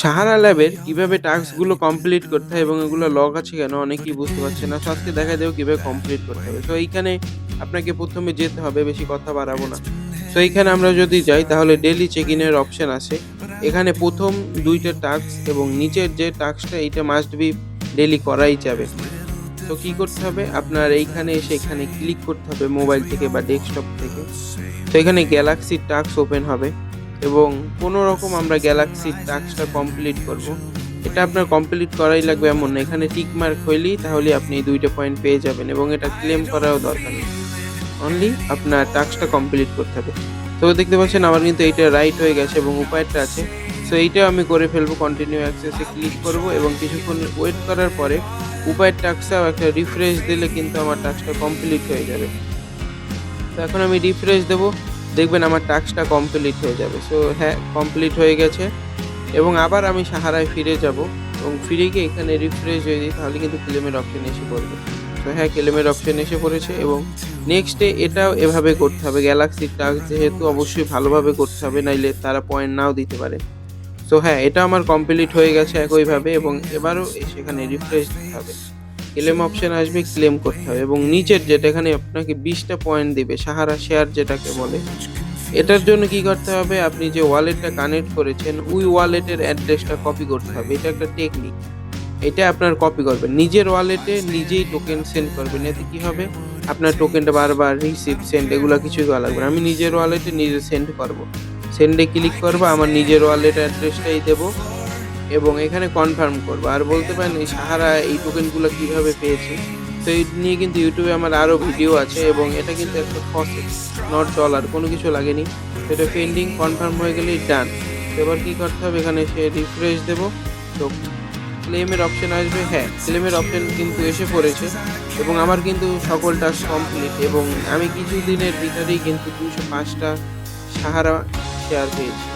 সাহারা ল্যাবের কিভাবে টাস্কগুলো কমপ্লিট করতে হয় এবং এগুলো লক আছে কেন অনেকেই বুঝতে পারছে না। সো আজকে দেখা যাবে কিভাবে কমপ্লিট করতে হবে। সো এইখানে আপনাকে ১ম এ যেতে হবে, বেশি কথা বাড়াবো না। সো এইখানে আমরা যদি যাই তাহলে ডেইলি চেক ইন এর অপশন আছে। এখানে ১ম ২ টা টাস্ক এবং নিচের যে টাস্কটা এইটা মাস্ট বি ডেইলি করাই যাবে। তো কি করতে হবে? আপনার এইখানে এসে এখানে ক্লিক করতে হবে মোবাইল থেকে বা ডেস্কটপ থেকে। তো এখানে গ্যালাক্সি টাস্ক ওপেন হবে এবং কোনো রকম আমরা গ্যালাক্সির টাস্কটা কমপ্লিট করব। এটা আপনার কমপ্লিট করাই লাগবে এমন না। এখানে টিক মার্ক হইলেই তাহলেই আপনি ২ টা পয়েন্ট পেয়ে যাবেন এবং এটা ক্লেম করারও দরকার নেই। অনলি আপনার টাস্কটা কমপ্লিট করতে হবে। তো দেখতে পাচ্ছেন আমার কিন্তু এইটা রাইট হয়ে গেছে এবং উপায়টা আছে। সো এইটাও আমি করে ফেলবো। কন্টিনিউ অ্যাক্সেস এ ক্লিক করব এবং কিছুক্ষণ ওয়েট করার পরে উপায়ের টাস্কটাও একটা রিফ্রেশ দিলে কিন্তু আমার টাস্কটা কমপ্লিট হয়ে যাবে। তো এখন আমি রিফ্রেশ দেবো। দেখবেন আমার টাস্কটা কমপ্লিট হয়ে যাবে। সো হ্যাঁ, কমপ্লিট হয়ে গেছে এবং আবার আমি সাহারায় ফিরে যাব এবং ফিরে গিয়ে এখানে রিফ্রেশ হয়ে দিই তাহলে কিন্তু ক্লেমের অপশন এসে পড়বে। তো হ্যাঁ, ক্লেমের অপশন এসে পড়েছে এবং নেক্সট ডে এটাও এভাবে করতে হবে। গ্যালাক্সির টাস্ক যেহেতু অবশ্যই ভালোভাবে করতে হবে, নাইলে তারা পয়েন্ট নাও দিতে পারে। সো হ্যাঁ, এটা আমার কমপ্লিট হয়ে গেছে একইভাবে এবং এবারও সেখানে রিফ্রেশ দিতে হবে। ক্লেম অপশন আসবে, ক্লেম করতে হবে এবং নিচের যেটা এখানে আপনাকে ২০ টা পয়েন্ট দিবে সাহারা শেয়ার যেটাকে বলে। এটার জন্য কি করতে হবে? আপনি যে ওয়ালেটটা কানেক্ট করেছেন ওই ওয়ালেটের অ্যাড্রেসটা কপি করতে হবে। এটা একটা টেকনিক। এটা আপনার কপি করবেন। নিজের ওয়ালেটে নিজেই টোকেন সেন্ড করবেন। এতে কি হবে? আপনার টোকেনটা বারবার রিসিভ, সেন্ড এগুলা কিছুই করা লাগবে না। আমি নিজের ওয়ালেটে নিজে সেন্ড করব। সেন্ড এ ক্লিক করব, আমার নিজের ওয়ালেট অ্যাড্রেসটাই দেব এবং এখানে কনফার্ম করব। আর বলতে পারেন এই সাহারা এই টোকেনগুলো কিভাবে পেয়েছি? তো এই নিয়ে কিন্তু YouTube এ আমার আরো ভিডিও আছে এবং এটা কিন্তু একটা ফসেট, নট ডলার, কোনো কিছু লাগেনি। তো এটা পেন্ডিং কনফার্ম হয়ে গেলেই ডান। তো এবার কি করতে হবে? এখানে এসে রিফ্রেশ দেব। তো ক্লেমের অপশন আসবে। হ্যাঁ, ক্লেমের অপশন কিন্তু এসে পড়েছে এবং আমার কিন্তু সকল টাস্ক কমপ্লিট এবং আমি কিছুদিনের ভিতরেই কিন্তু ২০৫ টা সাহারা শেয়ার পেয়েছি।